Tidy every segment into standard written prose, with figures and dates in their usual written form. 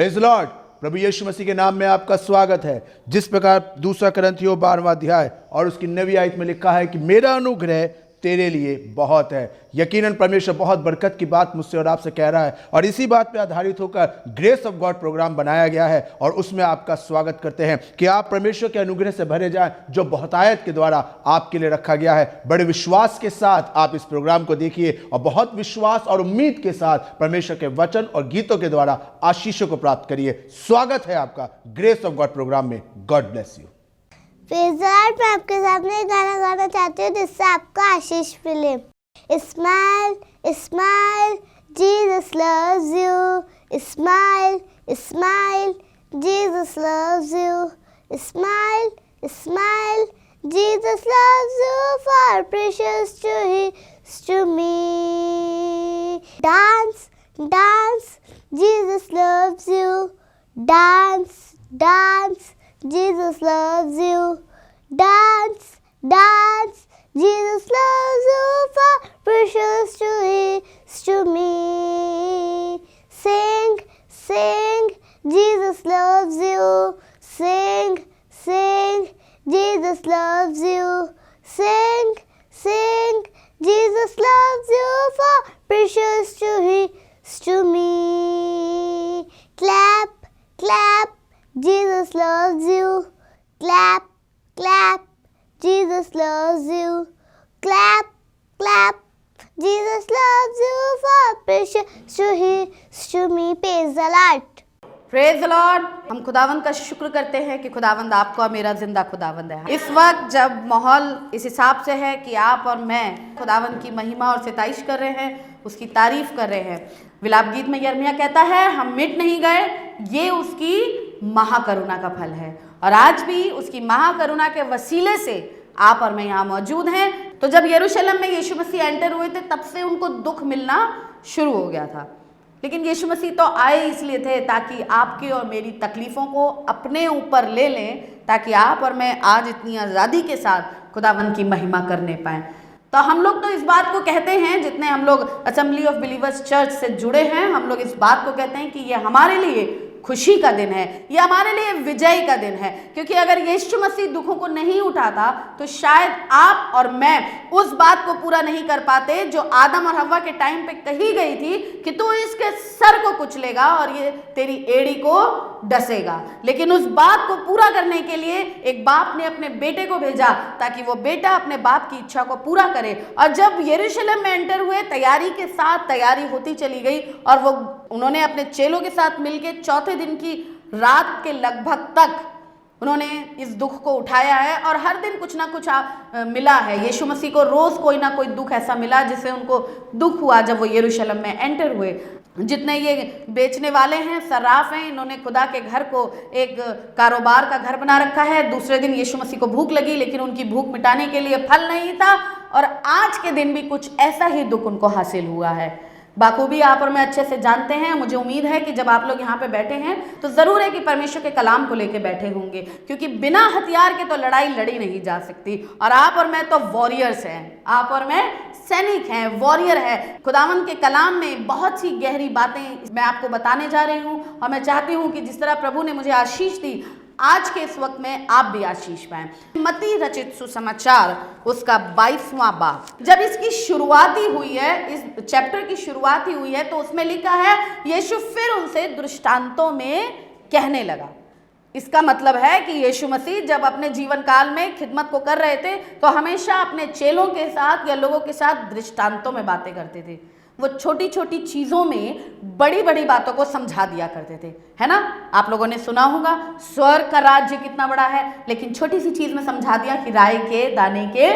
Praise Lord. प्रभु यीशु मसीह के नाम में आपका स्वागत है। जिस प्रकार 2 कुरिन्थियों 12वां अध्याय और उसकी 9वीं आयत में लिखा है कि मेरा अनुग्रह तेरे लिए बहुत है। यकीनन परमेश्वर बहुत बरकत की बात मुझसे और आपसे कह रहा है, और इसी बात पे आधारित होकर ग्रेस ऑफ गॉड प्रोग्राम बनाया गया है, और उसमें आपका स्वागत करते हैं कि आप परमेश्वर के अनुग्रह से भरे जाएं, जो बहुतायत के द्वारा आपके लिए रखा गया है। बड़े विश्वास के साथ आप इस प्रोग्राम को देखिए और बहुत विश्वास और उम्मीद के साथ परमेश्वर के वचन और गीतों के द्वारा आशीषों को प्राप्त करिए। स्वागत है आपका ग्रेस ऑफ गॉड प्रोग्राम में। God bless you. मैं आपके सामने एक गाना गाना चाहती हूँ जिससे आपका आशीष मिले। Smile smile Jesus loves you, smile smile Jesus loves you, smile smile Jesus loves you, for precious to his to me. Dance dance Jesus loves you, dance dance Jesus loves you. Dance, dance, Jesus loves you, for precious to is to me. Sing, sing, Jesus loves you. Sing, sing, Jesus loves you. Sing, sing, Jesus loves you, for precious to is to me. Clap, clap, Jesus loves you. Clap, clap, Jesus loves you. Clap, clap, Jesus loves you, for precious to his to me. Praise the Lord. Praise the Lord. हम खुदावंद का शुक्र करते हैं कि खुदावंद आपका और मेरा जिंदा खुदावंद है। इस वक्त जब माहौल इस हिसाब से है कि आप और मैं खुदावंद की महिमा और सिताइश कर रहे हैं, उसकी तारीफ कर रहे हैं। विलाप गीत में यिर्मयाह कहता है, हम मिट नहीं गए, ये उसकी महाकरुणा का फल है। और आज भी उसकी महाकरुणा के वसीले से आप और मैं यहाँ मौजूद हैं। तो जब यरूशलेम में यीशु मसीह एंटर हुए थे, तब से उनको दुख मिलना शुरू हो गया था। लेकिन यीशु मसीह तो आए इसलिए थे ताकि आपकी और मेरी तकलीफ़ों को अपने ऊपर ले लें, ताकि आप और मैं आज इतनी आज़ादी के साथ खुदावंद की महिमा करने पाएँ। तो हम लोग तो इस बात को कहते हैं, जितने हम लोग असेंबली ऑफ बिलीवर्स चर्च से जुड़े हैं, हम लोग इस बात को कहते हैं कि ये हमारे लिए खुशी का दिन है, ये हमारे लिए विजय का दिन है। क्योंकि अगर यीशु मसीह दुखों को नहीं उठाता तो शायद आप और मैं उस बात को पूरा नहीं कर पाते जो आदम और हव्वा के टाइम पे कही गई थी कि तू इसके सर को कुचलेगा और ये तेरी एड़ी को डसेगा। लेकिन उस बात को पूरा करने के लिए एक बाप ने अपने बेटे को भेजा ताकि वो बेटा अपने बाप की इच्छा को पूरा करे। और जब यरूशलेम में एंटर हुए, तैयारी के साथ तैयारी होती चली गई, और उन्होंने अपने चेलों के साथ मिलकर चौथे दिन की रात के लगभग तक उन्होंने इस दुख को उठाया है। और हर दिन कुछ ना कुछ मिला है। यीशु मसीह को रोज़ कोई ना कोई दुख ऐसा मिला जिससे उनको दुख हुआ जब वो यरूशलेम में एंटर हुए। जितने ये बेचने वाले हैं, सर्राफ हैं, इन्होंने खुदा के घर को एक कारोबार का घर बना रखा है। दूसरे दिन यीशु मसीह को भूख लगी, लेकिन उनकी भूख मिटाने के लिए फल नहीं था, और आज के दिन भी कुछ ऐसा ही दुख उनको हासिल हुआ है। बाखूबी आप और मैं अच्छे से जानते हैं। मुझे उम्मीद है कि जब आप लोग यहाँ पे बैठे हैं तो ज़रूर है कि परमेश्वर के कलाम को लेके बैठे होंगे, क्योंकि बिना हथियार के तो लड़ाई लड़ी नहीं जा सकती। और आप और मैं तो वॉरियर्स हैं, आप और मैं सैनिक हैं, वॉरियर है। खुदावंद के कलाम में बहुत सी गहरी बातें मैं आपको बताने जा रही हूँ, और मैं चाहती हूँ कि जिस तरह प्रभु ने मुझे आशीष दी, आज के इस वक्त में आप भी आशीष पाएं। मत्ती रचित सुसमाचार उसका 22वां बाब, जब इसकी शुरुआत ही हुई है, इस चैप्टर की शुरुआत ही हुई है, तो उसमें लिखा है, यीशु फिर उनसे दृष्टांतों में कहने लगा। इसका मतलब है कि यीशु मसीह जब अपने जीवन काल में खिदमत को कर रहे थे तो हमेशा अपने चेलों के साथ या लोगों के साथ दृष्टांतों में बातें करते थे। वो छोटी छोटी चीज़ों में बड़ी बड़ी बातों को समझा दिया करते थे, है ना। आप लोगों ने सुना होगा स्वर्ग का राज्य कितना बड़ा है, लेकिन छोटी सी चीज़ में समझा दिया कि राई के दाने के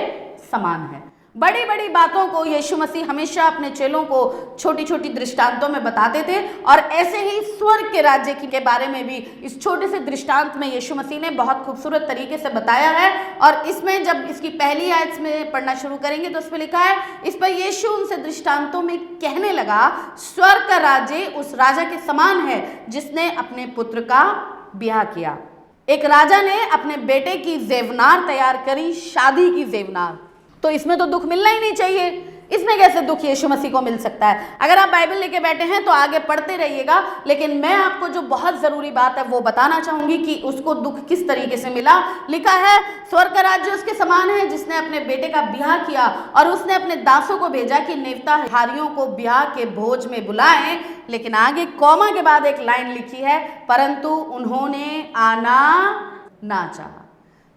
समान है। बड़ी बड़ी बातों को यीशु मसीह हमेशा अपने चेलों को छोटी छोटी दृष्टांतों में बताते थे, और ऐसे ही स्वर्ग के राज्य के बारे में भी इस छोटे से दृष्टांत में यीशु मसीह ने बहुत खूबसूरत तरीके से बताया है। और इसमें जब इसकी पहली आयत में पढ़ना शुरू करेंगे तो उसमें लिखा है, इस पर यीशु उनसे दृष्टांतों में कहने लगा, स्वर्ग का राज्य उस राजा के समान है जिसने अपने पुत्र का ब्याह किया। एक राजा ने अपने बेटे की जेवनार तैयार करी, शादी की जेवनार। तो इसमें तो दुख मिलना ही नहीं चाहिए, इसमें कैसे दुख यीशु मसीह को मिल सकता है? अगर आप बाइबल लेके बैठे हैं तो आगे पढ़ते रहिएगा, लेकिन मैं आपको जो बहुत ज़रूरी बात है वो बताना चाहूँगी कि उसको दुख किस तरीके से मिला। लिखा है, स्वर्ग का राज्य उसके समान है जिसने अपने बेटे का ब्याह किया और उसने अपने दासों को भेजा कि नेवताहारियों को ब्याह के भोज में बुलाएं। लेकिन आगे कॉमा के बाद एक लाइन लिखी है, परंतु उन्होंने आना ना चाहा।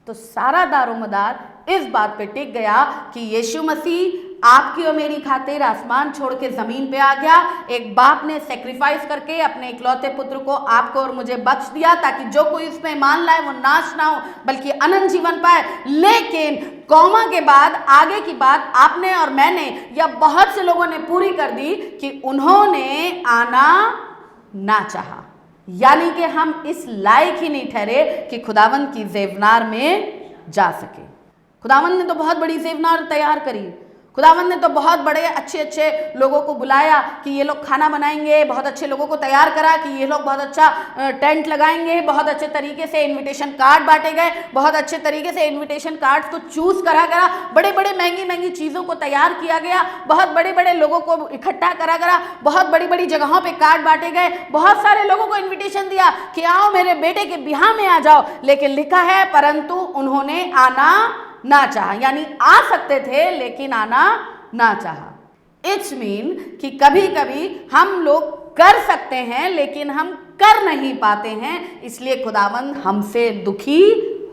तो सारा दारोमदार इस बात पे टिक गया कि यीशु मसीह आपकी और मेरी खातिर आसमान छोड़ के जमीन पे आ गया। एक बाप ने सेक्रीफाइस करके अपने इकलौते पुत्र को आपको और मुझे बख्श दिया ताकि जो कोई इसमें मान लाए वो नाश ना हो बल्कि अनंत जीवन पाए। लेकिन कौमा के बाद आगे की बात आपने और मैंने या बहुत से लोगों ने पूरी कर दी कि उन्होंने आना ना चाहा, यानी कि हम इस लायक ही नहीं ठहरे कि खुदावंद की ज़ेवनार में जा सके। खुदावंद ने तो बहुत बड़ी ज़ेवनार तैयार करी, खुदावंद ने तो बहुत बड़े अच्छे अच्छे लोगों को बुलाया कि ये लोग खाना बनाएंगे, बहुत अच्छे लोगों को तैयार करा कि ये लोग बहुत अच्छा टेंट लगाएंगे, बहुत अच्छे तरीके से इनविटेशन कार्ड बांटे गए, बहुत अच्छे तरीके से इनविटेशन कार्ड्स को चूज करा गया, बड़े बड़े महंगी महंगी चीज़ों को तैयार किया गया, बहुत बड़े बड़े लोगों को इकट्ठा करा गया, बहुत बड़ी बड़ी जगहों पर कार्ड बांटे गए, बहुत सारे लोगों को इन्विटेशन दिया कि आओ मेरे बेटे के ब्याह में आ जाओ। लेकिन लिखा है, परंतु उन्होंने आना ना चाहा, यानी आ सकते थे लेकिन आना ना चाहा। इट्स मीन कि कभी कभी हम लोग कर सकते हैं लेकिन हम कर नहीं पाते हैं, इसलिए खुदावंद हमसे दुखी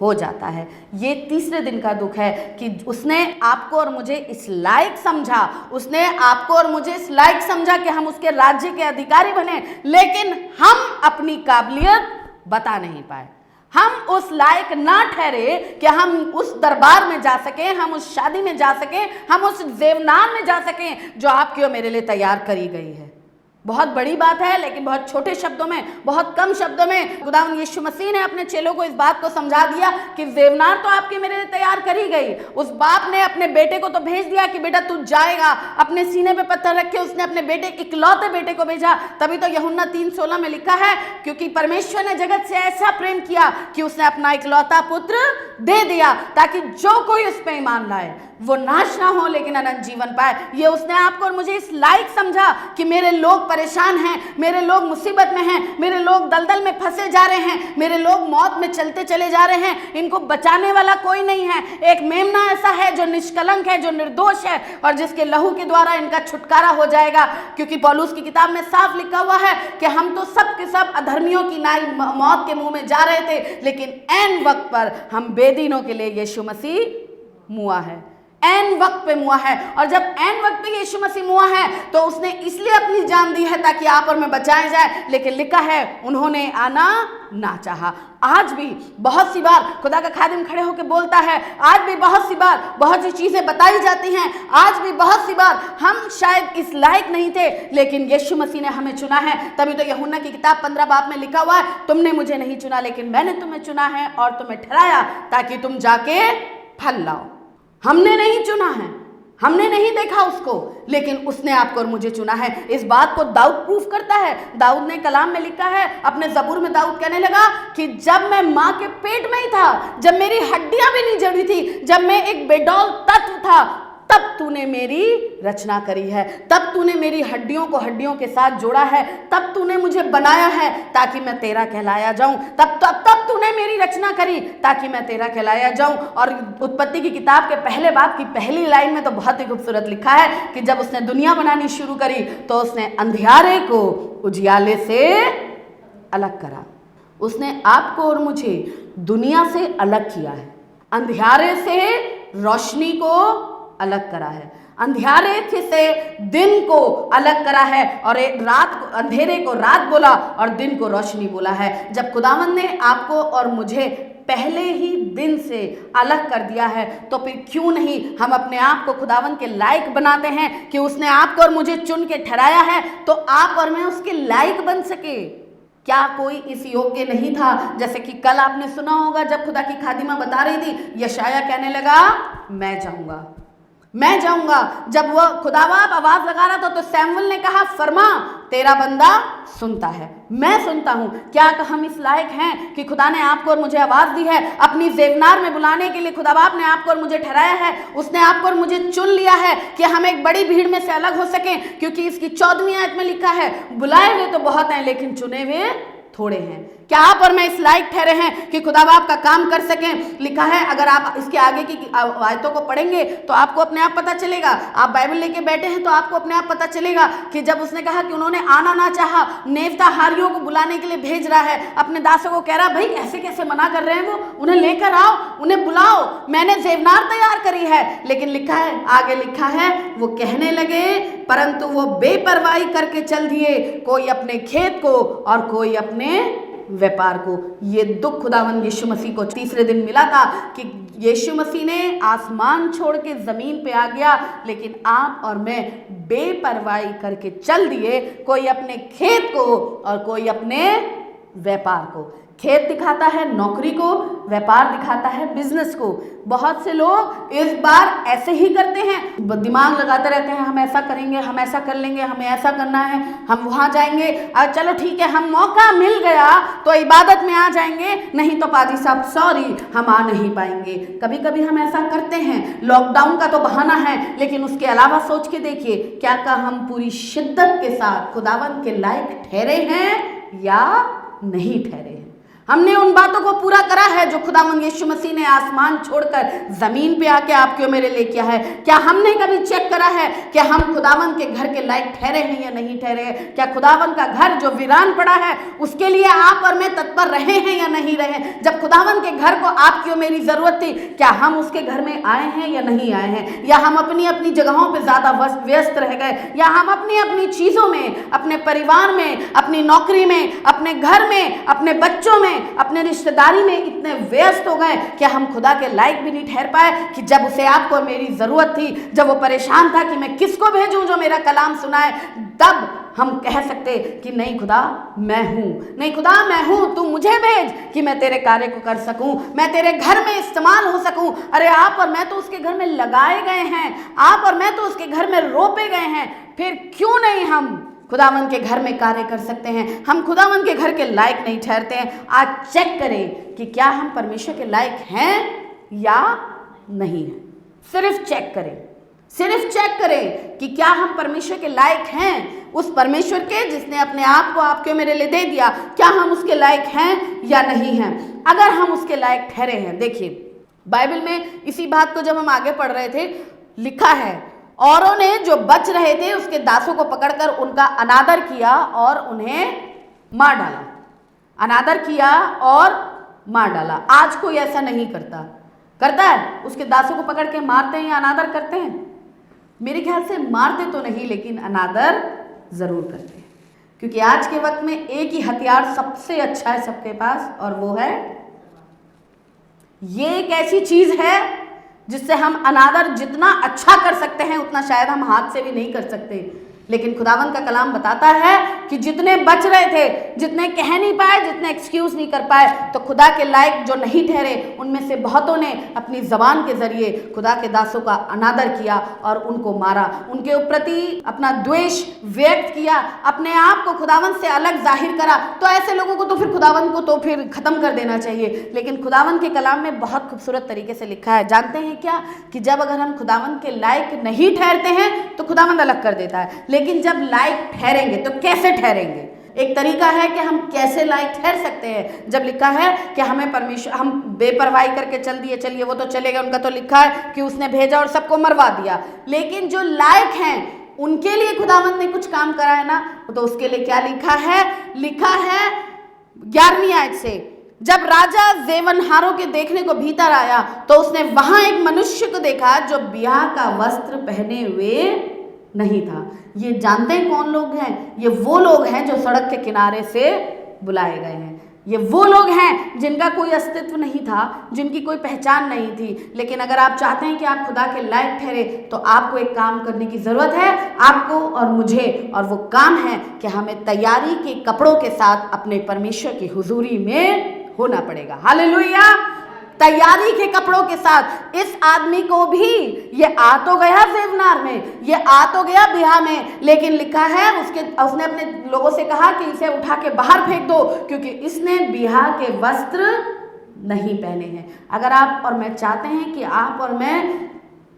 हो जाता है। ये तीसरे दिन का दुख है कि उसने आपको और मुझे इस लायक समझा, उसने आपको और मुझे इस लायक समझा कि हम उसके राज्य के अधिकारी बने, लेकिन हम अपनी काबिलियत बता नहीं पाए। हम उस लायक ना ठहरे कि हम उस दरबार में जा सकें, हम उस शादी में जा सकें, हम उस ज़ेवनार में जा सकें जो आपकी और मेरे लिए तैयार करी गई है। बहुत बड़ी बात है लेकिन बहुत छोटे शब्दों में, बहुत कम शब्दों में खुदावंद यीशु मसीह ने अपने चेलों को इस बात को समझा दिया कि ज़ेवनार तो आपके मेरे लिए तैयार करी गई। उस बाप ने अपने बेटे को तो भेज दिया कि बेटा तू जाएगा, अपने सीने पे पत्थर रख के उसने अपने बेटे, इकलौते बेटे को भेजा। तभी तो यूहन्ना 3:16 में लिखा है, क्योंकि परमेश्वर ने जगत से ऐसा प्रेम किया कि उसने अपना इकलौता पुत्र दे दिया ताकि जो कोई उस पर ईमान लाए वो नाश ना हो लेकिन अनंत जीवन पाए। ये उसने आपको और मुझे इस लायक समझा कि मेरे लोग परेशान हैं, मेरे लोग मुसीबत में हैं, मेरे लोग दलदल में फंसे जा रहे हैं, मेरे लोग मौत में चलते चले जा रहे हैं, इनको बचाने वाला कोई नहीं है। एक मेमना ऐसा है जो निष्कलंक है, जो निर्दोष है और जिसके लहू के द्वारा इनका छुटकारा हो जाएगा। क्योंकि पौलुस की किताब में साफ लिखा हुआ है कि हम तो सब के सब अधर्मियों की नाई मौत के मुंह में जा रहे थे, लेकिन ऐन वक्त पर हम बेदीनों के लिए यीशु मसीह मुआ है, ऐन वक्त पे मुआ है। और जब ऐन वक्त पे यीशु मसीह मुआ है तो उसने इसलिए अपनी जान दी है ताकि आप और मैं बचाए जाए। लेकिन लिखा है उन्होंने आना ना चाहा। आज भी बहुत सी बार खुदा का खादिम खड़े होकर बोलता है, आज भी बहुत सी बार बहुत सी चीज़ें बताई जाती हैं, आज भी बहुत सी बार हम शायद इस लायक नहीं थे लेकिन यीशु मसीह ने हमें चुना है। तभी तो यूहन्ना की किताब 15 बाब में लिखा हुआ है, तुमने मुझे नहीं चुना लेकिन मैंने तुम्हें चुना है और तुम्हें ठहराया ताकि तुम जाके फल लाओ। हमने नहीं चुना है, हमने नहीं देखा उसको, लेकिन उसने आपको और मुझे चुना है। इस बात को दाऊद प्रूफ करता है। दाऊद ने कलाम में लिखा है, अपने ज़बूर में दाऊद कहने लगा कि जब मैं माँ के पेट में ही था, जब मेरी हड्डियां भी नहीं जड़ी थी, जब मैं एक बेडौल तत्व था, तब तूने मेरी रचना करी है, तब तूने मेरी हड्डियों को हड्डियों के साथ जोड़ा है, तब तूने मुझे बनाया है ताकि मैं तेरा कहलाया जाऊं, तब तूने मेरी रचना करी ताकि मैं तेरा कहलाया जाऊं। और उत्पत्ति की किताब के पहले बाब की पहली लाइन में तो बहुत ही खूबसूरत लिखा है कि जब उसने दुनिया बनानी शुरू करी तो उसने अंधियारे को उजियाले से अलग करा। उसने आपको और मुझे दुनिया से अलग किया है, अंधियारे से रोशनी को अलग करा है, अंधियारे से दिन को अलग करा है और रात को, अंधेरे को रात बोला और दिन को रोशनी बोला है। जब खुदावंद ने आपको और मुझे पहले ही दिन से अलग कर दिया है तो फिर क्यों नहीं हम अपने आप को खुदावंद के लायक बनाते हैं कि उसने आपको और मुझे चुन के ठहराया है तो आप और मैं उसके लायक बन सके। क्या कोई इस योग्य नहीं था? जैसे कि कल आपने सुना होगा जब खुदा की खादिमा बता रही थी, यशाया कहने लगा मैं जाऊंगा, मैं जाऊंगा। जब वह खुदाबाप आवाज लगा रहा था तो सैमुअल ने कहा, फरमा, तेरा बंदा सुनता है, मैं सुनता हूं। क्या हम इस लायक हैं कि खुदा ने आपको और मुझे आवाज दी है? अपनी जेवनार में बुलाने के लिए खुदाबाप ने आपको और मुझे ठहराया है। उसने आपको और मुझे चुन लिया है कि हम एक बड़ी भीड़ में से अलग हो सकें, क्योंकि इसकी 14वीं आयत में लिखा है, बुलाए हुए तो बहुत हैं लेकिन चुने हुए थोड़े हैं। क्या आप और मैं इस लायक ठहरे हैं कि खुदाबाप का काम कर सकें? लिखा है, अगर आप इसके आगे की आयतों को पढ़ेंगे तो आपको अपने आप पता चलेगा। आप बाइबल लेके बैठे हैं तो आपको अपने आप पता चलेगा कि जब उसने कहा कि उन्होंने आना ना चाहा, नेवता हारियों को बुलाने के लिए भेज रहा है, अपने दासों को कह रहा, भाई ऐसे कैसे मना कर रहे हैं वो, उन्हें लेकर आओ, उन्हें बुलाओ, मैंने जेवनार तैयार करी है। लेकिन लिखा है, आगे लिखा है, वो कहने लगे, परंतु वो बेपरवाही करके चल दिए, कोई अपने खेत को और कोई अपने व्यापार को। ये दुख खुदावंद यीशु मसीह को तीसरे दिन मिला था कि यीशु मसीह ने आसमान छोड़ के जमीन पे आ गया, लेकिन आप और मैं बेपरवाही करके चल दिए, कोई अपने खेत को और कोई अपने व्यापार को। खेत दिखाता है नौकरी को, व्यापार दिखाता है बिजनेस को। बहुत से लोग इस बार ऐसे ही करते हैं, दिमाग लगाते रहते हैं, हम ऐसा करेंगे, हम ऐसा कर लेंगे, हमें ऐसा करना है, हम वहाँ जाएंगे, चलो ठीक है, हम मौका मिल गया तो इबादत में आ जाएंगे, नहीं तो पाजी साहब सॉरी हम आ नहीं पाएंगे। कभी कभी हम ऐसा करते हैं, लॉकडाउन का तो बहाना है, लेकिन उसके अलावा सोच के देखिए, क्या हम पूरी शिद्दत के साथ खुदावंद के लायक ठहरे हैं या नहीं ठहरे हैं? हमने उन बातों को पूरा करा है जो खुदावंद यीशु मसीह ने आसमान छोड़कर जमीन पे आके आपके और मेरे लिए किया है? क्या हमने कभी चेक करा है कि हम खुदावंद के घर के लायक ठहरे हैं या नहीं ठहरे हैं? क्या खुदावंद का घर जो वीरान पड़ा है उसके लिए आप और मैं तत्पर रहे हैं या नहीं रहे? जब खुदावंद के घर को आपकी और मेरी जरूरत थी, क्या हम उसके घर में आए हैं या नहीं आए हैं? या हम अपनी अपनी जगहों पर ज्यादा व्यस्त रह गए, या हम अपनी अपनी चीजों में, अपने परिवार में, अपनी नौकरी में, अपने घर में, अपने बच्चों में, अपने रिश्तेदारी में इतने व्यस्त हो गए कि हम खुदा के लायक भी नहीं ठहर पाए कि जब उसे आपको मेरी जरूरत थी, जब वो परेशान था कि मैं किसको भेजूं जो मेरा कलाम सुनाए, तब हम कह सकते कि नहीं खुदा मैं हूं, नहीं खुदा मैं हूं, तू मुझे भेज कि मैं तेरे कार्य को कर सकूं, मैं तेरे घर में इस्तेमाल हो सकूं। अरे आप और मैं तो उसके घर में लगाए गए हैं, आप और मैं तो उसके घर में रोपे गए हैं, फिर क्यों नहीं हम खुदावंद के घर में कार्य कर सकते हैं? हम खुदावंद के घर के लायक नहीं ठहरते हैं। आज चेक करें कि क्या हम परमेश्वर के लायक हैं या नहीं हैं। सिर्फ चेक करें, सिर्फ चेक करें कि क्या हम परमेश्वर के लायक हैं, उस परमेश्वर के जिसने अपने आप को आपके मेरे लिए दे दिया, क्या हम उसके लायक हैं या नहीं हैं? अगर हम उसके लायक ठहरे हैं, देखिए बाइबल में इसी बात को जब हम आगे पढ़ रहे थे, लिखा है, औरों ने जो बच रहे थे उसके दासों को पकड़कर उनका अनादर किया और उन्हें मार डाला। अनादर किया और मार डाला। आज कोई ऐसा नहीं करता, करता है? उसके दासों को पकड़ के मारते हैं या अनादर करते हैं? मेरे ख्याल से मारते तो नहीं, लेकिन अनादर जरूर करते हैं, क्योंकि आज के वक्त में एक ही हथियार सबसे अच्छा है सबके पास, और वो है, ये एक ऐसी चीज है जिससे हम अनादर जितना अच्छा कर सकते हैं उतना शायद हम हाथ से भी नहीं कर सकते। लेकिन खुदावंद का कलाम बताता है कि जितने बच रहे थे, जितने कह नहीं पाए, जितने एक्सक्यूज नहीं कर पाए, तो खुदा के लायक जो नहीं ठहरे, उनमें से बहुतों ने अपनी जबान के जरिए खुदा के दासों का अनादर किया और उनको मारा, उनके प्रति अपना द्वेष व्यक्त किया, अपने आप को खुदावंद से अलग जाहिर करा। तो ऐसे लोगों को तो फिर खुदावंद को तो फिर खत्म कर देना चाहिए। लेकिन खुदावंद के कलाम में बहुत खूबसूरत तरीके से लिखा है, जानते हैं क्या? कि जब अगर हम खुदावंद के लायक नहीं ठहरते हैं तो खुदावंद अलग कर देता है, लेकिन जब लायक ठहरेंगे तो कैसे ठहरेंगे? एक तरीका है कि हम कैसे लायक ठहर सकते हैं। जब लिखा है कि हमें परमेश्वर, हम बेपरवाही करके चल दिए, चलिए वो तो चलेगा, उनका तो लिखा है कि उसने भेजा और सबको मरवा दिया, लेकिन जो लायक हैं उनके लिए खुदावंद ने कुछ काम करा है ना, तो उसके लिए क्या लिखा है? लिखा है 11वीं आयत से, जब राजा जेवनहारों के देखने को भीतर आया तो उसने वहां एक मनुष्य को देखा जो ब्याह का वस्त्र पहने हुए नहीं था। ये जानते हैं कौन लोग हैं? ये वो लोग हैं जो सड़क के किनारे से बुलाए गए हैं। ये वो लोग हैं जिनका कोई अस्तित्व नहीं था, जिनकी कोई पहचान नहीं थी। लेकिन अगर आप चाहते हैं कि आप खुदा के लायक ठहरे तो आपको एक काम करने की ज़रूरत है, आपको और मुझे, और वो काम है कि हमें तैयारी के कपड़ों के साथ अपने परमेश्वर की हुजूरी में होना पड़ेगा। हालेलुया! तैयारी के कपड़ों के साथ। इस आदमी को भी ये आ तो गया ज़ेवनार में, ये आ तो गया बिहा में, लेकिन लिखा है उसने अपने लोगों से कहा कि इसे उठा के बाहर फेंक दो, क्योंकि इसने बिहा के वस्त्र नहीं पहने हैं। अगर आप और मैं चाहते हैं कि आप और मैं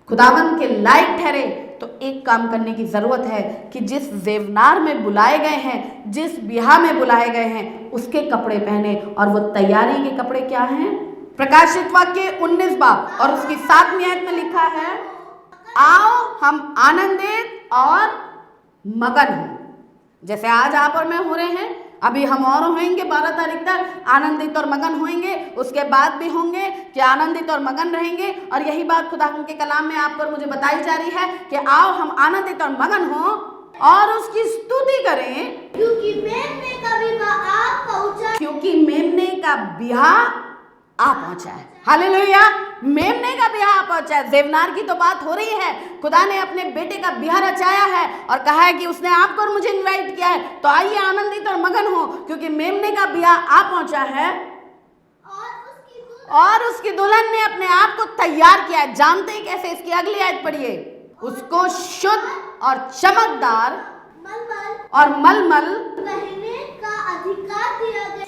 खुदावन के लायक ठहरे, तो एक काम करने की ज़रूरत है कि जिस ज़ेवनार में बुलाए गए हैं, जिस बिहा में बुलाए गए हैं, उसके कपड़े पहने। और वो तैयारी के कपड़े क्या हैं? प्रकाशित वाक्य 19 बाब और उसकी 7वीं आयत में लिखा है, आओ हम आनंदित और मगन हो। जैसे आज आप और मैं हो रहे हैं, अभी हम और होंगे 12 तारीख तक आनंदित और मगन होंगे, उसके बाद भी होंगे कि आनंदित और मगन रहेंगे। और यही बात खुदा के कलाम में आपको और मुझे बताई जा रही है कि आओ हम आनंदित और मगन हो और उसकी स्तुति करें, क्योंकि मेमने का विवाह आ पहुंचा, क्योंकि मेमने का ब्याह आ पहुंचा है। हालेलुया, मेमने का ब्याह आ पहुंचा है। ज़ेवनार की तो बात हो रही है, खुदा ने अपने बेटे का ब्याह रचाया है और कहा है कि उसने आपको और मुझे इनवाइट किया है, तो आइए आनंदित और मगन हो, क्योंकि मेमने का ब्याह आ पहुंचा है और उसकी दुल्हन ने अपने आप को तैयार किया है। जानते हैं कैसे? इसकी अगली आयत पढ़िए, उसको शुद्ध और चमकदार और मलमल पहनने का अधिकार दिया गया।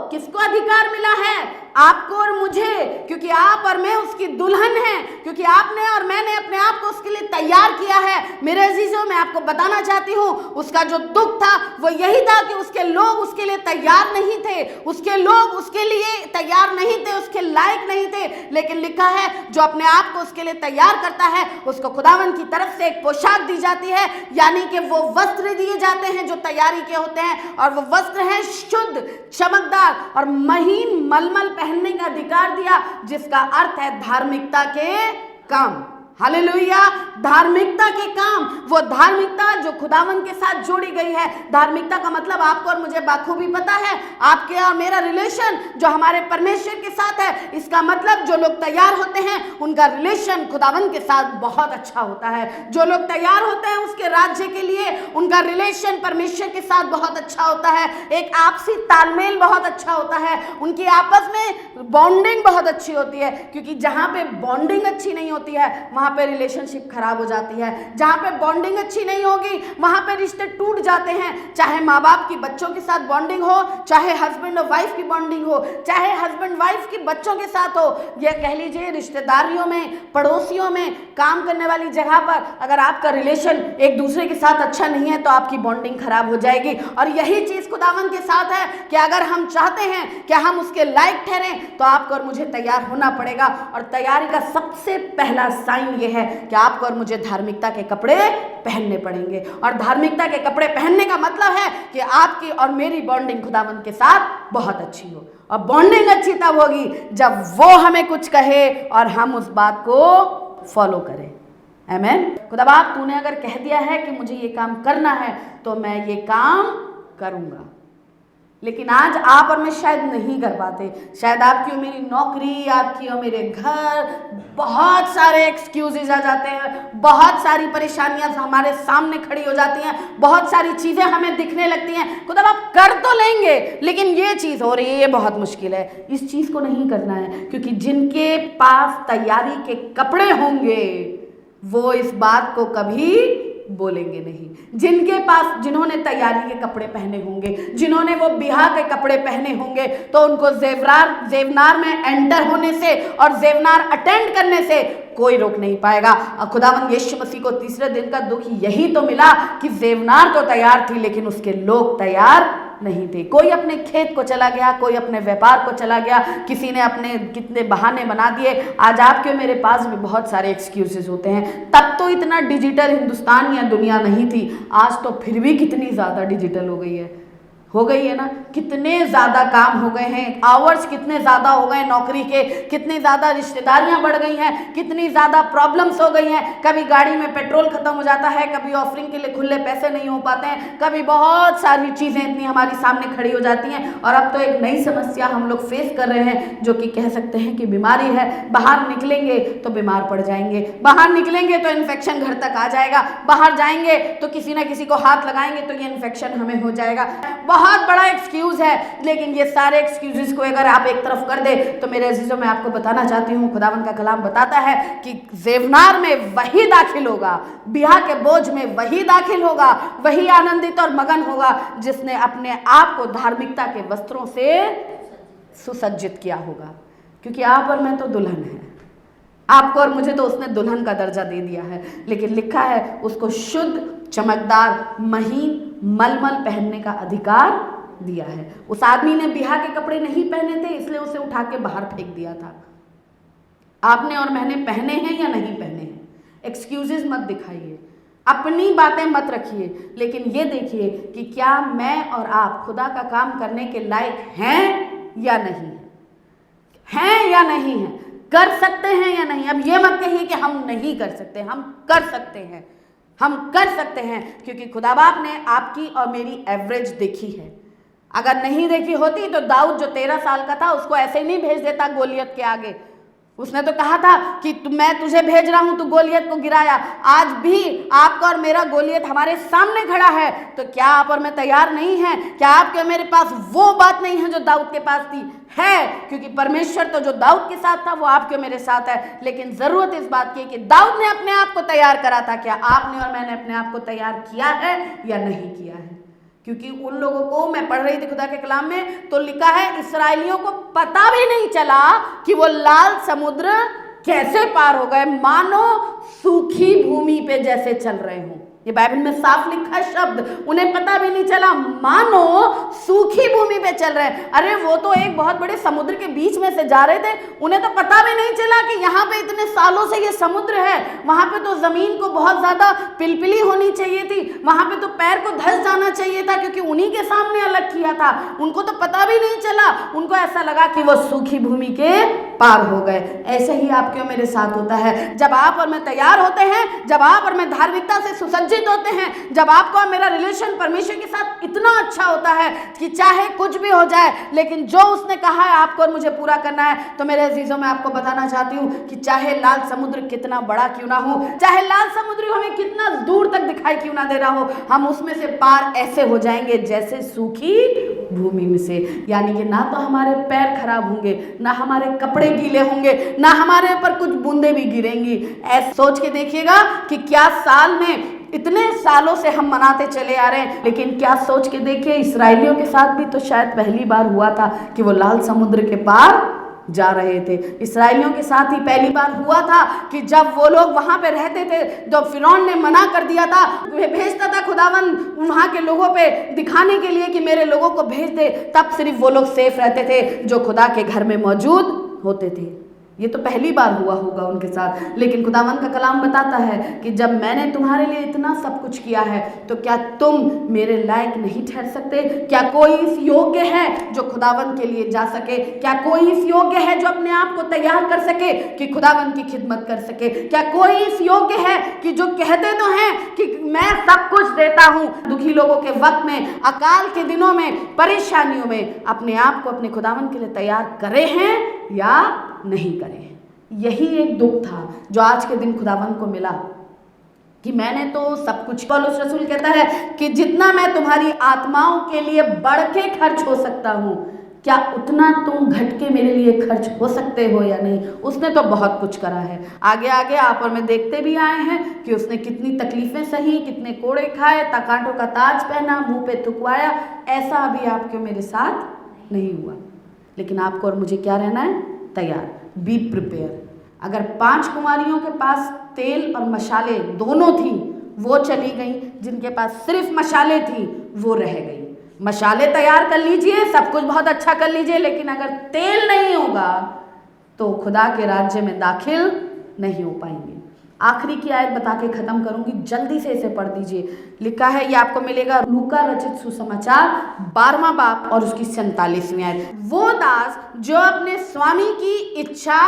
किसको अधिकार मिला है? आपको और मुझे, क्योंकि आप और मैं उसकी दुल्हन हैं, क्योंकि आपने और मैंने अपने आप को उसके लिए तैयार किया है। मेरे अजीजों, मैं आपको बताना चाहती हूँ, उसका जो दुख था वो यही था कि उसके लोग उसके लिए तैयार नहीं थे, उसके लोग उसके लिए तैयार नहीं थे, उसके लायक नहीं थे। लेकिन लिखा है, जो अपने आप को उसके लिए तैयार करता है उसको खुदावन की तरफ से एक पोशाक दी जाती है, यानी कि वो वस्त्र दिए जाते हैं जो तैयारी के होते हैं, और वो वस्त्र है शुद्ध, चमकदार और महीन मलमल पहनने का अधिकार दिया, जिसका अर्थ है धार्मिकता के काम। हालेलुया, धार्मिकता के काम, वो धार्मिकता जो खुदावन के साथ जोड़ी गई है। धार्मिकता का मतलब आपको और मुझे बाखूबी पता है, आपके और मेरा रिलेशन जो हमारे परमेश्वर के साथ है, इसका मतलब जो लोग तैयार होते हैं उनका रिलेशन खुदावन के साथ बहुत अच्छा होता है। जो लोग तैयार होते हैं उसके राज्य के लिए, उनका रिलेशन परमेश्वर के साथ बहुत अच्छा होता है, एक आपसी तालमेल बहुत अच्छा होता है, उनकी आपस में बॉन्डिंग बहुत अच्छी होती है। क्योंकि जहाँ पे बॉन्डिंग अच्छी नहीं होती है वहाँ पे रिलेशनशिप खराब हो जाती है। जहाँ पे बॉन्डिंग अच्छी नहीं होगी वहाँ पे रिश्ते टूट जाते हैं। चाहे माँ बाप की बच्चों के साथ बॉन्डिंग हो, चाहे हस्बैंड और वाइफ की बॉन्डिंग हो, चाहे हस्बैंड वाइफ की बच्चों के साथ हो, या कह लीजिए रिश्तेदारियों में, पड़ोसियों में, काम करने वाली जगह पर, अगर आपका रिलेशन एक दूसरे के साथ अच्छा नहीं है तो आपकी बॉन्डिंग खराब हो जाएगी। और यही चीज खुदावन के साथ है कि अगर हम चाहते हैं कि हम उसके लायक ठहरें तो आपको और मुझे तैयार होना पड़ेगा। और तैयारी का सबसे पहला साइन ये है कि आपको और मुझे धार्मिकता के कपड़े पहनने पड़ेंगे। और धार्मिकता के कपड़े पहनने का मतलब है कि आपकी और मेरी बॉन्डिंग खुदावंद के साथ बहुत अच्छी हो। और बॉन्डिंग अच्छी तब होगी जब वो हमें कुछ कहे और हम उस बात को फॉलो करें। आमीन। खुदा बाप, तूने अगर कह दिया है कि मुझे ये काम करना है तो मैं ये काम करूंगा। लेकिन आज आप और मैं शायद नहीं कर पाते। शायद आपकी और मेरी नौकरी, आपकी और मेरे घर, बहुत सारे एक्सक्यूजेज आ जाते हैं, बहुत सारी परेशानियां हमारे सामने खड़ी हो जाती हैं, बहुत सारी चीज़ें हमें दिखने लगती हैं। खुदा आप कर तो लेंगे लेकिन ये चीज़ हो रही है, ये बहुत मुश्किल है, इस चीज़ को नहीं करना है। क्योंकि जिनके पास तैयारी के कपड़े होंगे वो इस बात को कभी बोलेंगे नहीं। जिन्होंने तैयारी के कपड़े पहने होंगे, जिन्होंने वो बिहा के कपड़े पहने होंगे, तो उनको ज़ेवनार में एंटर होने से और ज़ेवनार अटेंड करने से कोई रोक नहीं पाएगा। खुदावंद यीशु मसीह को तीसरे दिन का दुख यही तो मिला कि ज़ेवनार तो तैयार थी लेकिन उसके लोग तैयार नहीं थे। कोई अपने खेत को चला गया, कोई अपने व्यापार को चला गया, किसी ने अपने कितने बहाने बना दिए। आज आपके मेरे पास भी बहुत सारे एक्सक्यूजेस होते हैं। तब तो इतना डिजिटल हिंदुस्तान या दुनिया नहीं थी, आज तो फिर भी कितनी ज़्यादा डिजिटल हो गई है ना। कितने ज़्यादा काम हो गए हैं, आवर्स कितने ज़्यादा हो गए नौकरी के, कितनी ज़्यादा रिश्तेदारियां बढ़ गई हैं, कितनी ज़्यादा प्रॉब्लम्स हो गई हैं। कभी गाड़ी में पेट्रोल ख़त्म हो जाता है, कभी ऑफरिंग के लिए खुले पैसे नहीं हो पाते हैं, कभी बहुत सारी चीज़ें इतनी हमारी सामने खड़ी हो जाती हैं। और अब तो एक नई समस्या हम लोग फेस कर रहे हैं जो कि कह सकते हैं कि बीमारी है। बाहर निकलेंगे तो बीमार पड़ जाएंगे, बाहर निकलेंगे तो इन्फेक्शन घर तक आ जाएगा, बाहर जाएंगे तो किसी ना किसी को हाथ लगाएंगे तो ये इन्फेक्शन हमें हो जाएगा। बहुत बड़ा एक्सक्यूज है। लेकिन ये सारे एक्सक्यूजेस को अगर आप एक तरफ कर दे तो मेरे अजीजों मैं आपको बताना चाहती हूँ, खुदावंद का कलाम बताता है कि ज़ेवनार में वही दाखिल होगा, बिहा के बोझ में वही दाखिल होगा, वही आनंदित और मगन होगा जिसने अपने आप को धार्मिकता के वस्त्रों से सुसज्जित किया होगा। क्योंकि आप और मैं तो दुल्हन है, आपको और मुझे तो उसने दुल्हन का दर्जा दे दिया है, लेकिन लिखा है उसको शुद्ध, चमकदार, महीन मलमल पहनने का अधिकार दिया है। उस आदमी ने बिहा के कपड़े नहीं पहने थे, इसलिए उसे उठा के बाहर फेंक दिया था। आपने और मैंने पहने हैं या नहीं पहने हैं? एक्सक्यूजेस मत दिखाइए, अपनी बातें मत रखिए, लेकिन ये देखिए कि क्या मैं और आप खुदा का काम करने के लायक हैं या नहीं हैं, या नहीं हैं, कर सकते हैं या नहीं। अब ये मत कहिए कि हम नहीं कर सकते, हम कर सकते हैं, हम कर सकते हैं, क्योंकि खुदा बाप ने आपकी और मेरी एवरेज देखी है। अगर नहीं देखी होती तो दाऊद जो 13 साल का था उसको ऐसे ही नहीं भेज देता गोलियत के आगे। उसने तो कहा था कि मैं तुझे भेज रहा हूं, तू गोलियत को गिराया। आज भी आपका और मेरा गोलियत हमारे सामने खड़ा है, तो क्या आप और मैं तैयार नहीं हैं? क्या आपके मेरे पास वो बात नहीं है जो दाऊद के पास थी? है, क्योंकि परमेश्वर तो जो दाऊद के साथ था वो आपके मेरे साथ है। लेकिन जरूरत इस बात की कि दाऊद ने अपने आप को तैयार करा था, क्या आपने और मैंने अपने आप को तैयार किया है या नहीं किया है? क्योंकि उन लोगों को, मैं पढ़ रही थी खुदा के कलाम में, तो लिखा है इस्राएलियों को पता भी नहीं चला कि वो लाल समुद्र कैसे पार हो गए, मानो सूखी भूमि पे जैसे चल रहे हों। ये बाइबल में साफ लिखा है शब्द, उन्हें पता भी नहीं चला, मानो सूखी भूमि पे चल रहे हैं। अरे वो तो एक बहुत बड़े समुद्र के बीच में से जा रहे थे, उन्हें तो पता भी नहीं चला कि यहाँ पे इतने सालों से ये समुद्र है। वहां पे तो जमीन को बहुत ज्यादा पिलपिली होनी चाहिए थी, वहां पे तो पैर को धंस जाना चाहिए था, क्योंकि उन्हीं के सामने अलग किया था। उनको तो पता भी नहीं चला, उनको ऐसा लगा कि वो सूखी भूमि के पार हो गए। ऐसे ही आपके और मेरे साथ होता है। जब आप और मैं तैयार होते हैं, जब आप और मैं धार्मिकता से सुसज्जित होते हैं, जब आपको और मेरा रिलेशन परमेश्वर के साथ इतना अच्छा होता है कि चाहे कुछ भी हो जाए, लेकिन जो उसने कहा है आपको और मुझे पूरा करना है, तो मेरे अजीजों मैं आपको बताना चाहती हूँ कि चाहे लाल समुद्र कितना बड़ा क्यों ना हो, चाहे लाल समुद्र हमें कितना दूर तक दिखाई क्यों ना दे रहा हो, हम उसमें से पार ऐसे हो जाएंगे जैसे सूखी भूमि में से। यानी कि ना तो हमारे पैर खराब होंगे, ना हमारे कपड़े गीले होंगे, ना हमारे ऊपर कुछ बूंदे भी गिरेंगी। ऐसे सोच के देखिएगा कि क्या साल में इतने सालों से हम मनाते चले आ रहे हैं, लेकिन क्या सोच के देखिए इस्राएलियों के साथ भी तो शायद पहली बार हुआ था कि वो लाल समुद्र के पार जा रहे थे। इस्राएलियों के साथ ही पहली बार हुआ था कि जब वो लोग वहां पे रहते थे, जब फिरौन ने मना कर दिया था, भेजता था खुदावंद वहां के लोगों पे दिखाने के लिए कि मेरे लोगों को भेज दे, तब सिर्फ वो लोग सेफ रहते थे जो खुदा के घर में मौजूद होते थे। ये तो पहली बार हुआ होगा उनके साथ। लेकिन खुदावंद का कलाम बताता है कि जब मैंने तुम्हारे लिए इतना सब कुछ किया है, तो क्या तुम मेरे लायक नहीं ठहर सकते? क्या कोई इस योग्य है जो खुदावंद के लिए जा सके? क्या कोई इस योग्य है जो अपने आप को तैयार कर सके कि खुदावंद की खिदमत कर सके? क्या कोई इस योग्य है कि जो कहते तो हैं कि मैं सब कुछ देता हूँ, दुखी लोगों के वक्त में, अकाल के दिनों में, परेशानियों में अपने आप को अपने खुदावंद के लिए तैयार करे हैं या नहीं करें? यही एक दुख था जो आज के दिन खुदावंद को मिला कि मैंने तो सब कुछ। पौलुस रसूल कहता है कि जितना मैं तुम्हारी आत्माओं के लिए बढ़ के खर्च हो सकता हूँ, क्या उतना तुम घट के मेरे लिए खर्च हो सकते हो या नहीं? उसने तो बहुत कुछ करा है। आगे आगे आप और मैं देखते भी आए हैं कि उसने कितनी तकलीफें सही, कितने कोड़े खाए, कांटों का ताज पहना, मुंह पे थुकवाया। ऐसा अभी आपके मेरे साथ नहीं हुआ। लेकिन आपको और मुझे क्या रहना है? तैयार, बी प्रिपेयर। अगर 5 कुमारियों के पास तेल और मशाले दोनों थी, वो चली गई। जिनके पास सिर्फ मशाले थी वो रह गई। मशाले तैयार कर लीजिए, सब कुछ बहुत अच्छा कर लीजिए, लेकिन अगर तेल नहीं होगा तो खुदा के राज्य में दाखिल नहीं हो पाएंगे। आखिरी की आयत बता के खत्म करूंगी, जल्दी से इसे पढ़ दीजिए। लिखा है, ये आपको मिलेगा लूका रचित सुसमाचार 12वां बाब और उसकी 47वीं आयत। वो दास जो अपने स्वामी की इच्छा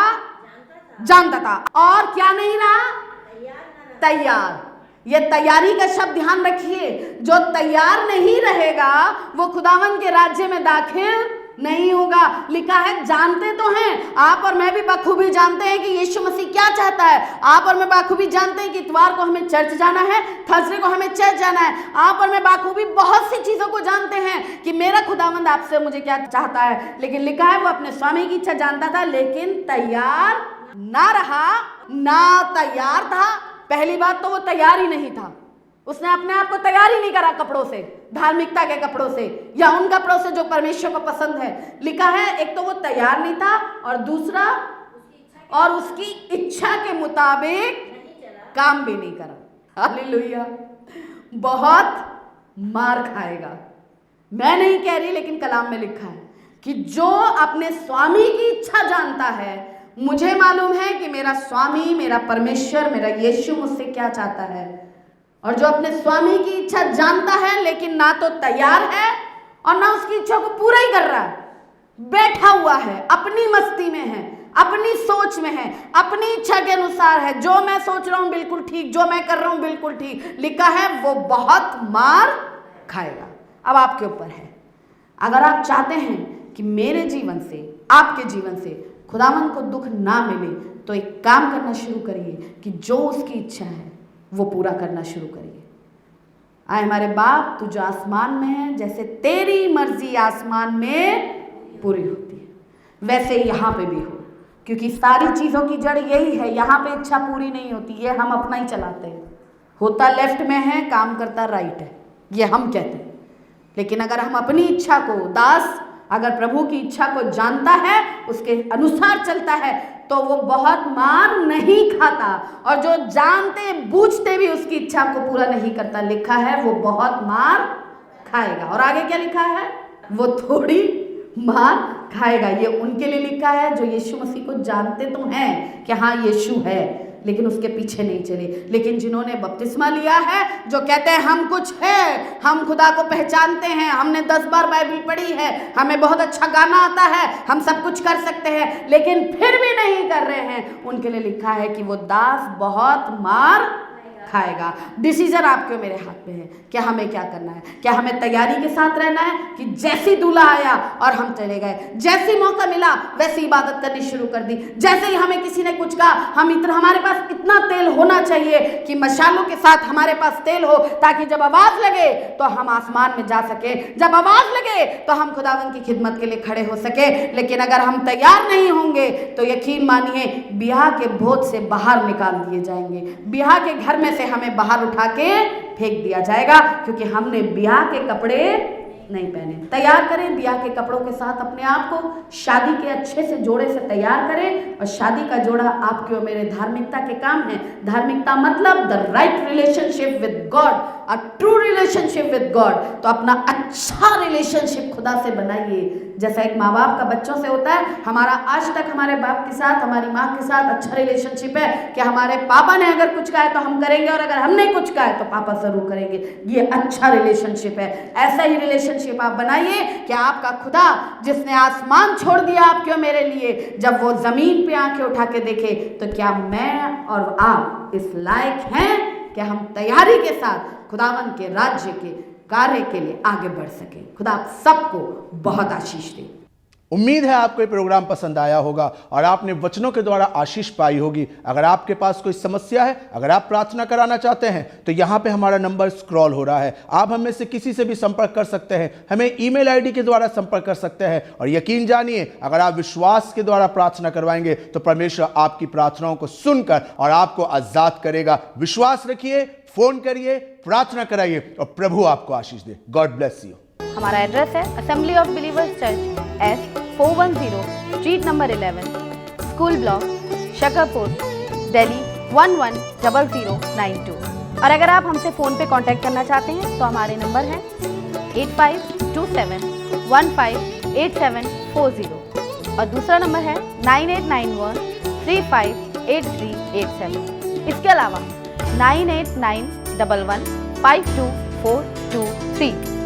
जानता था और क्या नहीं रहा? तैयार। ये तैयारी का शब्द ध्यान रखिए। जो तैयार नहीं रहेगा वो खुदावन के राज्य में दाखिल नहीं होगा। लिखा है जानते तो हैं, आप और मैं भी बखूबी जानते हैं कि यीशु मसीह क्या चाहता है। आप और मैं बखूबी जानते हैं कि इतवार को हमें चर्च जाना है, थर्सडे को हमें चर्च जाना है। आप और मैं बखूबी बहुत सी चीजों को जानते हैं कि मेरा खुदावंद आपसे मुझे क्या चाहता है, लेकिन लिखा है वो अपने स्वामी की इच्छा जानता था लेकिन तैयार ना रहा, ना तैयार था। पहली बात तो वो तैयार ही नहीं था, उसने अपने आप को तैयार ही नहीं करा कपड़ों से, धार्मिकता के कपड़ों से या उन कपड़ों से जो परमेश्वर को पसंद है। लिखा है एक तो वो तैयार नहीं था और दूसरा और उसकी इच्छा के मुताबिक काम भी नहीं करा। हालेलुया। बहुत मार खाएगा। मैं नहीं कह रही, लेकिन कलाम में लिखा है कि जो अपने स्वामी की इच्छा जानता है, मुझे मालूम है कि मेरा स्वामी, मेरा परमेश्वर, मेरा यीशु मुझसे क्या चाहता है। और जो अपने स्वामी की इच्छा जानता है लेकिन ना तो तैयार है और ना उसकी इच्छा को पूरा ही कर रहा है, बैठा हुआ है, अपनी मस्ती में है, अपनी सोच में है, अपनी इच्छा के अनुसार है, जो मैं सोच रहा हूं बिल्कुल ठीक, जो मैं कर रहा हूं बिल्कुल ठीक, लिखा है वो बहुत मार खाएगा। अब आपके ऊपर है, अगर आप चाहते हैं कि मेरे जीवन से, आपके जीवन से खुदावंद को दुख ना मिले, तो एक काम करना शुरू करिए कि जो उसकी इच्छा है वो पूरा करना शुरू करिए। आए हमारे बाप, तू जो आसमान में है, जैसे तेरी मर्जी आसमान में पूरी होती है वैसे यहाँ पे भी हो, क्योंकि सारी चीज़ों की जड़ यही है। यहाँ पे इच्छा पूरी नहीं होती, ये हम अपना ही चलाते हैं। होता लेफ्ट में है, काम करता राइट है, ये हम कहते हैं। लेकिन अगर हम अपनी इच्छा को, दास अगर प्रभु की इच्छा को जानता है, उसके अनुसार चलता है, तो वो बहुत मार नहीं खाता। और जो जानते बूझते भी उसकी इच्छा को पूरा नहीं करता, लिखा है वो बहुत मार खाएगा। और आगे क्या लिखा है, वो थोड़ी मार खाएगा। ये उनके लिए लिखा है जो यीशु मसीह को जानते तो हैं कि हाँ यीशु है, लेकिन उसके पीछे नहीं चले। लेकिन जिन्होंने बपतिस्मा लिया है, जो कहते हैं हम कुछ है, हम खुदा को पहचानते हैं, हमने 10 बार बाइबल पढ़ी है, हमें बहुत अच्छा गाना आता है, हम सब कुछ कर सकते हैं, लेकिन फिर भी नहीं कर रहे हैं, उनके लिए लिखा है कि वो दास बहुत मार खाएगा। डिसीजन आपके और मेरे हाथ में है, क्या हमें क्या करना है। क्या हमें तैयारी के साथ रहना है कि जैसी दूल्हा आया और हम चले गए, जैसी मौका मिला वैसी इबादत करनी शुरू कर दी, जैसे ही हमें किसी ने कुछ कहा हम इतना, हमारे पास इतना तेल होना चाहिए कि मशालों के साथ हमारे पास तेल हो, ताकि जब आवाज लगे तो हम आसमान में जा सके, जब आवाज लगे तो हम खुदावंद की खिदमत के लिए खड़े हो सके। लेकिन अगर हम तैयार नहीं होंगे तो यकीन मानिए ब्याह के भोज से बाहर निकाल दिए जाएंगे, ब्याह के घर में से हमें बाहर उठा के फेंक दिया जाएगा, क्योंकि हमने ब्याह के कपड़े नहीं पहने। तैयार करें ब्याह के कपड़ों के साथ अपने आप को, शादी के अच्छे से जोड़े से तैयार करें। और शादी का जोड़ा आपके और मेरे धार्मिकता के काम है। धार्मिकता मतलब the right relationship with God, a true relationship with God. तो अपना अच्छा रिलेशनशिप खुदा से बनाइए, जैसा एक माँ बाप का बच्चों से होता है। हमारा आज तक हमारे बाप के साथ, हमारी माँ के साथ अच्छा रिलेशनशिप है कि हमारे पापा ने अगर कुछ कहा है तो हम करेंगे, और अगर हमने कुछ कहा है तो पापा जरूर करेंगे। ये अच्छा रिलेशनशिप है। ऐसा ही रिलेशनशिप आप बनाइए कि आपका खुदा जिसने आसमान छोड़ दिया आपके और मेरे लिए, जब वो जमीन पे आंखें उठा के देखे तो क्या मैं और आप इस लायक हैं कि हम तैयारी के साथ खुदावन के राज्य के कार्य के लिए आगे बढ़ सके। खुदा आप सबको बहुत आशीष दे। उम्मीद है आपको ये प्रोग्राम पसंद आया होगा और आपने वचनों के द्वारा आशीष पाई होगी। अगर आपके पास कोई समस्या है, अगर आप प्रार्थना कराना चाहते हैं, तो यहाँ पे हमारा नंबर स्क्रॉल हो रहा है। आप हमें से किसी से भी संपर्क कर सकते हैं, हमें ईमेल आईडी के द्वारा संपर्क कर सकते हैं। और यकीन जानिए, अगर आप विश्वास के द्वारा प्रार्थना करवाएंगे तो परमेश्वर आपकी प्रार्थनाओं को सुनकर और आपको आजाद करेगा। विश्वास रखिए, फोन करिए, प्रार्थना कराइए और प्रभु आपको आशीष दे। God bless you. हमारा एड्रेस है Assembly of Believers Church, S410 street number 11, school block, Shakarpur, Delhi 110092। और अगर आप हमसे फ़ोन पे कांटेक्ट करना चाहते हैं तो हमारे नंबर हैं 8527158740 और दूसरा नंबर है 9891358387। इसके अलावा 9891152423